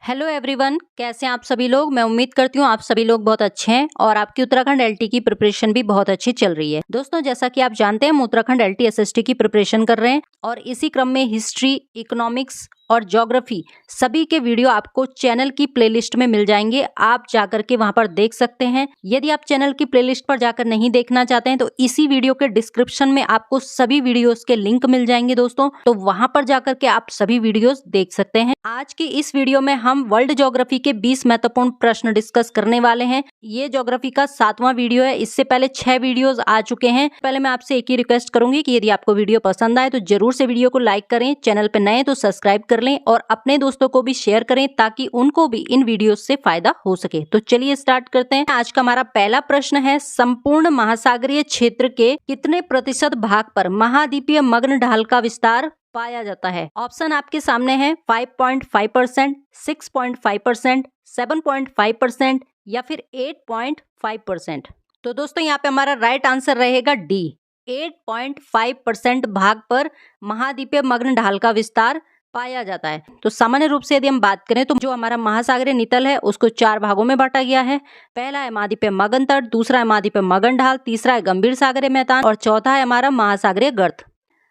Hello everyone, कैसे हैं आप सभी लोग। मैं उम्मीद करती हूँ आप सभी लोग बहुत अच्छे हैं और आपकी उत्तराखंड एलटी की प्रिपरेशन भी बहुत अच्छी चल रही है। दोस्तों, जैसा कि आप जानते हैं हम उत्तराखंड एलटी एसएसटी की प्रिपरेशन कर रहे हैं और इसी क्रम में हिस्ट्री, इकोनॉमिक्स और ज्योग्राफी सभी के वीडियो आपको चैनल की प्लेलिस्ट में मिल जाएंगे। आप जाकर के वहां पर देख सकते हैं। यदि आप चैनल की प्लेलिस्ट पर जाकर नहीं देखना चाहते हैं तो इसी वीडियो के डिस्क्रिप्शन में आपको सभी वीडियोस के लिंक मिल जाएंगे दोस्तों, तो वहां पर जाकर के आप सभी वीडियोस देख सकते हैं। आज की इस वीडियो में हम वर्ल्ड ज्योग्राफी के 20 महत्वपूर्ण प्रश्न डिस्कस करने वाले हैं। ये ज्योग्राफी का 7वां वीडियो है। इससे पहले 6 वीडियोस आ चुके हैं। पहले मैं आपसे एक ही रिक्वेस्ट करूंगी कि यदि आपको वीडियो पसंद आए तो जरूर से वीडियो को लाइक करें, चैनल पे नए तो सब्सक्राइब कर लें और अपने दोस्तों को भी शेयर करें ताकि उनको भी इन वीडियोस से फायदा हो सके। तो चलिए स्टार्ट करते हैं। आज का हमारा पहला प्रश्न है, संपूर्ण महासागरीय क्षेत्र के कितने प्रतिशत भाग पर महाद्वीपीय मग्न ढाल का विस्तार पाया जाता है। ऑप्शन आपके सामने है 5.5%, 6.5%, 7.5% या फिर 8.5%। तो दोस्तों यहाँ पे हमारा राइट आंसर रहेगा डी, 8.5% भाग पर महाद्वीपीय मग्न ढाल का विस्तार पाया जाता है। तो सामान्य रूप से यदि हम बात करें तो जो हमारा महासागरीय नितल है उसको 4 भागों में बांटा गया है। पहला है महाद्वीपीय मग्न तट, दूसरा है महाद्वीपीय मग्न ढाल, तीसरा है गंभीर सागरीय मैदान और चौथा है हमारा महासागरीय गर्त।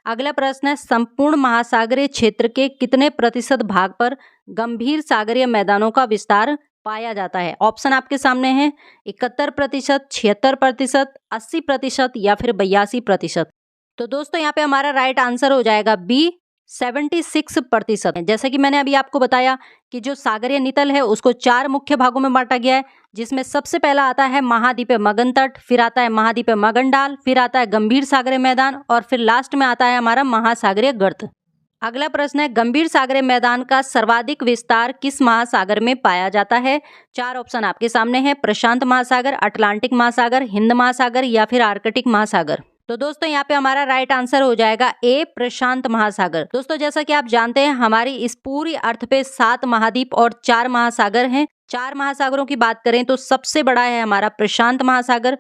अगला प्रश्न है, संपूर्ण महासागरीय क्षेत्र के कितने प्रतिशत भाग पर गंभीर सागरीय मैदानों का विस्तार पाया जाता है। ऑप्शन आपके सामने है 71%, 76%, 80% या फिर 82%। तो दोस्तों यहाँ पे हमारा राइट आंसर हो जाएगा बी, 76%। जैसे कि मैंने अभी आपको बताया कि जो सागरीय नितल है उसको 4 मुख्य भागों में बांटा गया है, जिसमें सबसे पहला आता है महाद्वीपीय मग्न तट, फिर आता है महाद्वीपीय मग्न ढाल, फिर आता है गंभीर सागरीय मैदान और फिर लास्ट में आता है हमारा महासागरीय गर्त। अगला प्रश्न है, गंभीर सागरीय मैदान का सर्वाधिक विस्तार किस महासागर में पाया जाता है। 4 ऑप्शन आपके सामने हैं, प्रशांत महासागर, अटलांटिक महासागर, हिंद महासागर या फिर आर्कटिक महासागर। तो दोस्तों यहाँ पे हमारा राइट आंसर हो जाएगा ए, प्रशांत महासागर। दोस्तों जैसा कि आप जानते हैं हमारी इस पूरी अर्थ पे 7 महाद्वीप और 4 महासागर हैं। 4 महासागरों की बात करें तो सबसे बड़ा है हमारा प्रशांत महासागर,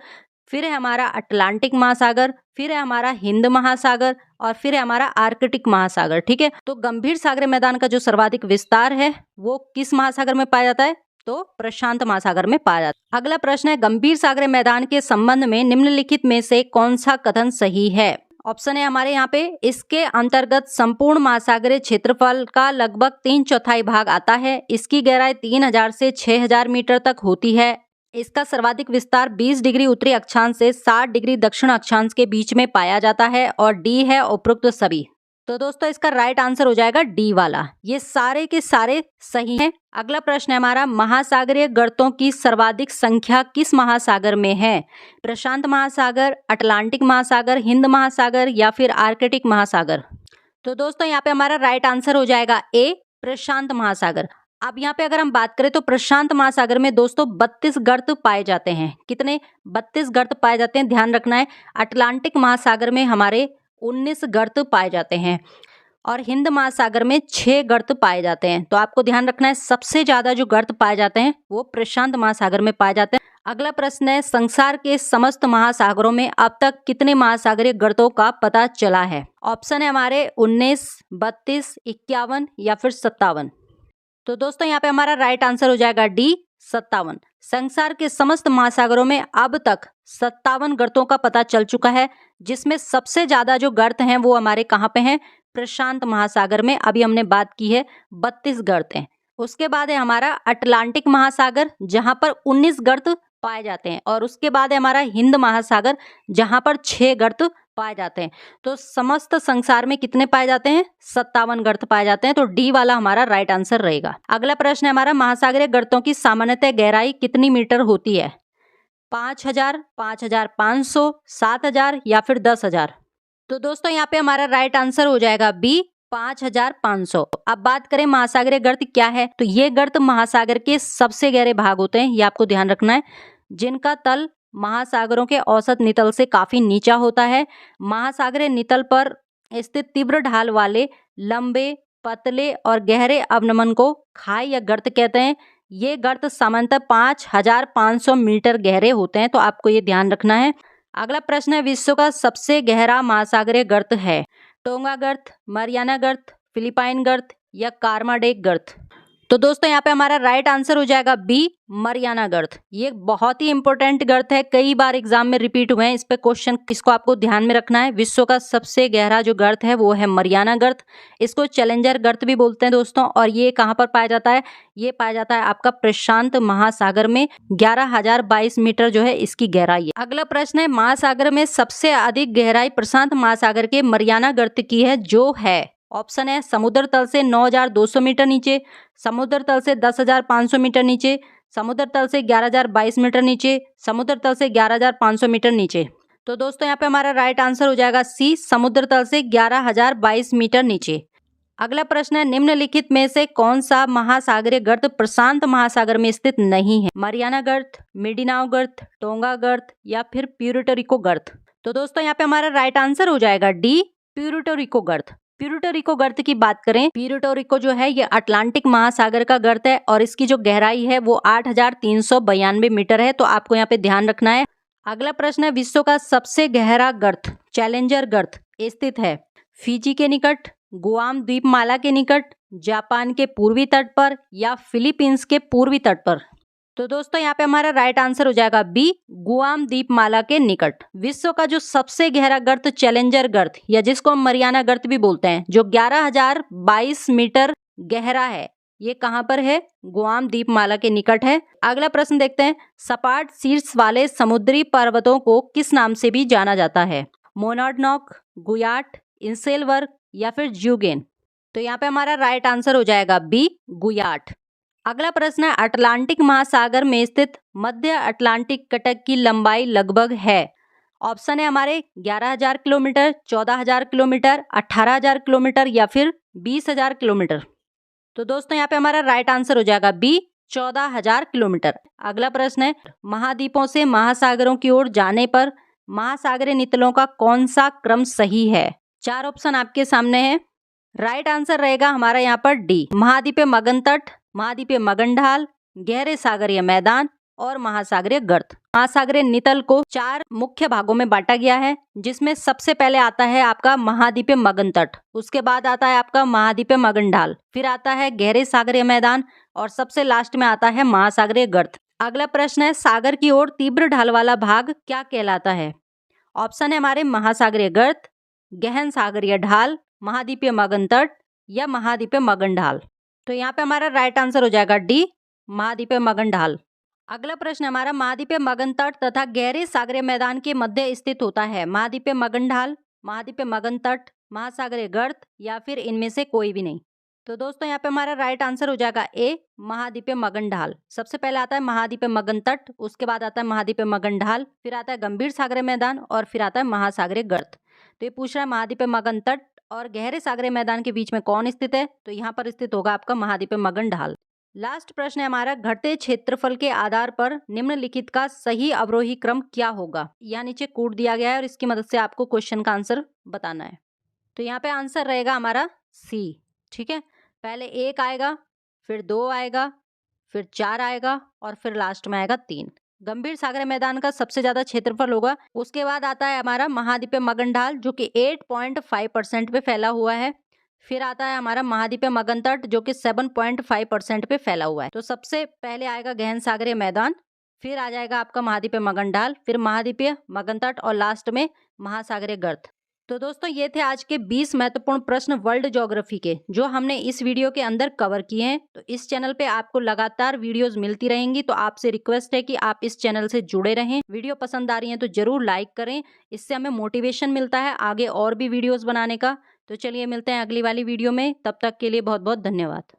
फिर है हमारा अटलांटिक महासागर, फिर है हमारा हिंद महासागर और फिर है हमारा आर्कटिक महासागर। ठीक है, तो गंभीर सागरीय मैदान का जो सर्वाधिक विस्तार है वो किस महासागर में पाया जाता है, तो प्रशांत महासागर में पाया जाता है। अगला प्रश्न है, गंभीर सागरीय मैदान के संबंध में निम्नलिखित में से कौन सा कथन सही है। ऑप्शन है हमारे यहाँ पे, इसके अंतर्गत संपूर्ण महासागरीय क्षेत्रफल का लगभग 3/4 भाग आता है, इसकी गहराई 3000 से 6000 मीटर तक होती है, इसका सर्वाधिक विस्तार 20 डिग्री उत्तरी अक्षांश से 60 डिग्री दक्षिण अक्षांश के बीच में पाया जाता है और डी है उपरोक्त सभी। तो दोस्तों इसका राइट आंसर हो जाएगा डी वाला, ये सारे के सारे सही हैं। अगला प्रश्न है हमारा, महासागरीय गर्तों की सर्वाधिक संख्या किस महासागर में है। प्रशांत महासागर, अटलांटिक महासागर, हिंद महासागर या फिर आर्कटिक महासागर। तो दोस्तों यहाँ पे हमारा राइट आंसर हो जाएगा ए, प्रशांत महासागर। अब यहाँ पे अगर हम बात करें तो प्रशांत महासागर में दोस्तों 32 गर्त पाए जाते हैं। कितने? 32 गर्त पाए जाते हैं, ध्यान रखना है। अटलांटिक महासागर में हमारे 19 गर्त पाए जाते हैं और हिंद महासागर में 6 गर्त पाए जाते हैं। तो आपको ध्यान रखना है सबसे ज्यादा जो गर्त पाए जाते हैं वो प्रशांत महासागर में पाए जाते हैं। अगला प्रश्न है, संसार के समस्त महासागरों में अब तक कितने महासागरीय गर्तों का पता चला है। ऑप्शन है हमारे 19, 32, 51 या फिर 57। तो दोस्तों यहाँ पे हमारा राइट आंसर हो जाएगा डी, 57। संसार के समस्त महासागरों में अब तक 57 गर्तों का पता चल चुका है, जिसमें सबसे ज्यादा जो गर्त हैं वो हमारे कहाँ पे हैं, प्रशांत महासागर में। अभी हमने बात की है 32 गर्त हैं। उसके बाद है हमारा अटलांटिक महासागर जहां पर 19 गर्त पाए जाते हैं और उसके बाद है हमारा हिंद महासागर जहां पर 6 गर्त पाए जाते हैं। तो समस्त संसार में कितने पाए जाते हैं, 57 गर्त पाए जाते हैं। तो डी वाला हमारा राइट आंसर रहेगा। अगला प्रश्न है हमारा, महासागरीय गर्तों की सामान्यतः गहराई कितनी मीटर होती है। 5000, 5500, 7000 या फिर 10000। तो दोस्तों यहाँ पे हमारा राइट आंसर हो जाएगा बी, 5500। अब बात करें महासागरीय गर्त क्या है, तो ये गर्त महासागर के सबसे गहरे भाग होते हैं, ये आपको ध्यान रखना है, जिनका तल महासागरों के औसत नितल से काफी नीचा होता है। महासागरीय नितल पर स्थित तीव्र ढाल वाले लंबे, पतले और गहरे अवनमन को खाई या गर्त कहते हैं। ये गर्त सामान्यतः 5500 मीटर गहरे होते हैं, तो आपको ये ध्यान रखना है। अगला प्रश्न है, विश्व का सबसे गहरा महासागरीय गर्त है टोंगा गर्त, मरियाना गर्त, फिलिपाइन गर्त या कार्माडेक गर्त। तो दोस्तों यहाँ पे हमारा राइट आंसर हो जाएगा बी, मरियाना गर्त। ये बहुत ही इंपॉर्टेंट गर्त है, कई बार एग्जाम में रिपीट हुए हैं इस पे क्वेश्चन, इसको आपको ध्यान में रखना है। विश्व का सबसे गहरा जो गर्त है वो है मरियाना गर्त। इसको चैलेंजर गर्त भी बोलते हैं दोस्तों। और ये कहाँ पर पाया जाता है? ये पाया जाता है आपका प्रशांत महासागर में। 11,022 मीटर जो है इसकी गहराई है। अगला प्रश्न है, महासागर में सबसे अधिक गहराई प्रशांत महासागर के मरियाना गर्त की है, जो है। ऑप्शन है समुद्र तल से 9,200 मीटर नीचे, समुद्र तल से 10,500 मीटर नीचे, समुद्र तल से 11,022 मीटर नीचे, समुद्र तल से 11,500 मीटर नीचे। तो दोस्तों यहाँ पे हमारा राइट आंसर हो जाएगा सी, समुद्र तल से 11,022 मीटर नीचे। अगला प्रश्न है, निम्नलिखित में से कौन सा महासागरीय गर्त प्रशांत महासागर में स्थित नहीं है? मरियाना गर्त, मिंडानाओ गर्त, टोंगा गर्त या फिर प्यूर्टो रिको गर्त। तो दोस्तों यहाँ पे हमारा राइट आंसर हो जाएगा डी, प्यूर्टो रिको गर्त। प्यूर्टो रिको गर्त की बात करें, प्यूर्टो रिको जो है ये अटलांटिक महासागर का गर्त है और इसकी जो गहराई है वो 8,392 मीटर है। तो आपको यहाँ पे ध्यान रखना है। अगला प्रश्न है, विश्व का सबसे गहरा गर्त चैलेंजर गर्त स्थित है फिजी के निकट, गुआम द्वीपमाला के निकट, जापान के पूर्वी तट पर या फिलीपींस के पूर्वी तट पर। तो दोस्तों यहाँ पे हमारा राइट आंसर हो जाएगा बी, गुआम द्वीपमाला के निकट। विश्व का जो सबसे गहरा गर्त चैलेंजर गर्त या जिसको हम मरियाना गर्त भी बोलते हैं, जो 11,022 मीटर गहरा है, ये कहाँ पर है? गुआम द्वीपमाला के निकट है। अगला प्रश्न देखते हैं, सपाट शीर्ष वाले समुद्री पर्वतों को किस नाम से भी जाना जाता है? मोनाडनॉक, गुयाट, इंसेलवर्ग या फिर ज्यूगेन। तो यहाँ पे हमारा राइट आंसर हो जाएगा बी, गुयाट। अगला प्रश्न है, अटलांटिक महासागर में स्थित मध्य अटलांटिक कटक की लंबाई लगभग है। ऑप्शन है हमारे 11,000 किलोमीटर, 14,000 किलोमीटर, 18,000 किलोमीटर या फिर 20,000 किलोमीटर। तो दोस्तों यहाँ पे हमारा राइट आंसर हो जाएगा बी, 14,000 किलोमीटर। अगला प्रश्न है, महाद्वीपों से महासागरों की ओर जाने पर महासागरीय नितलों का कौन सा क्रम सही है? 4 ऑप्शन आपके सामने है। राइट आंसर रहेगा हमारा यहाँ पर डी, महाद्वीपीय मगन तट, महाद्वीपीय मगन ढाल, गहरे सागरीय मैदान और महासागरीय गर्त। महासागरीय नितल को 4 मुख्य भागों में बांटा गया है, जिसमें सबसे पहले आता है आपका महाद्वीपीय मगन तट, उसके बाद आता है आपका महाद्वीपीय मगन ढाल, फिर आता है गहरे सागरीय मैदान और सबसे लास्ट में आता है महासागरीय गर्त। अगला प्रश्न है, सागर की ओर तीव्र ढाल वाला भाग क्या कहलाता है? ऑप्शन है हमारे महासागरीय गर्त, गहन सागरीय ढाल, महाद्वीपीय मगन तट या महाद्वीपीय मगन ढाल। तो यहाँ पे हमारा राइट आंसर हो जाएगा डी, महाद्वीपीय मगन ढाल। अगला प्रश्न हमारा, महाद्वीपीय मगन तट तथा गहरे सागरीय मैदान के मध्य स्थित होता है महाद्वीपीय मगन ढाल, महाद्वीपीय मगन तट, महासागरीय गर्त या फिर इनमें से कोई भी नहीं। तो दोस्तों यहाँ पे हमारा राइट आंसर हो जाएगा ए, महाद्वीपीय मगन ढाल। सबसे पहले आता है महाद्वीपीय मगन तट, उसके बाद आता है महाद्वीपीय मगन ढाल, फिर आता है गंभीर सागरीय मैदान और फिर आता है महासागरीय गर्त। तो ये पूछ रहा है महाद्वीपीय मगन तट और गहरे सागरीय मैदान के बीच में कौन स्थित है? तो यहाँ पर स्थित होगा आपका महाद्वीपीय मगन ढाल। लास्ट प्रश्न है हमारा, घटते क्षेत्रफल के आधार पर निम्नलिखित का सही अवरोही क्रम क्या होगा? यहाँ नीचे कोड दिया गया है और इसकी मदद से आपको क्वेश्चन का आंसर बताना है। तो यहाँ पे आंसर रहेगा हमारा सी। ठीक है, पहले 1 आएगा, फिर 2 आएगा, फिर 4 आएगा और फिर लास्ट में आएगा 3। गंभीर सागरीय मैदान का सबसे ज्यादा क्षेत्रफल होगा। उसके बाद आता है हमारा महाद्वीपीय मगन ढाल जो कि 8.5% पे फैला हुआ है। फिर आता है हमारा महाद्वीपीय मगन तट जो कि 7.5% पे फैला हुआ है। तो सबसे पहले आएगा गहन सागरीय मैदान, फिर आ जाएगा आपका महाद्वीपीय मगन ढाल, फिर महाद्वीपीय मगन तट और लास्ट में महासागरीय गर्त। तो दोस्तों ये थे आज के 20 महत्वपूर्ण प्रश्न वर्ल्ड ज्योग्राफी के, जो हमने इस वीडियो के अंदर कवर किए हैं। तो इस चैनल पे आपको लगातार वीडियोस मिलती रहेंगी, तो आपसे रिक्वेस्ट है कि आप इस चैनल से जुड़े रहें। वीडियो पसंद आ रही है तो जरूर लाइक करें, इससे हमें मोटिवेशन मिलता है आगे और भी वीडियोस बनाने का। तो चलिए मिलते हैं अगली वाली वीडियो में, तब तक के लिए बहुत बहुत धन्यवाद।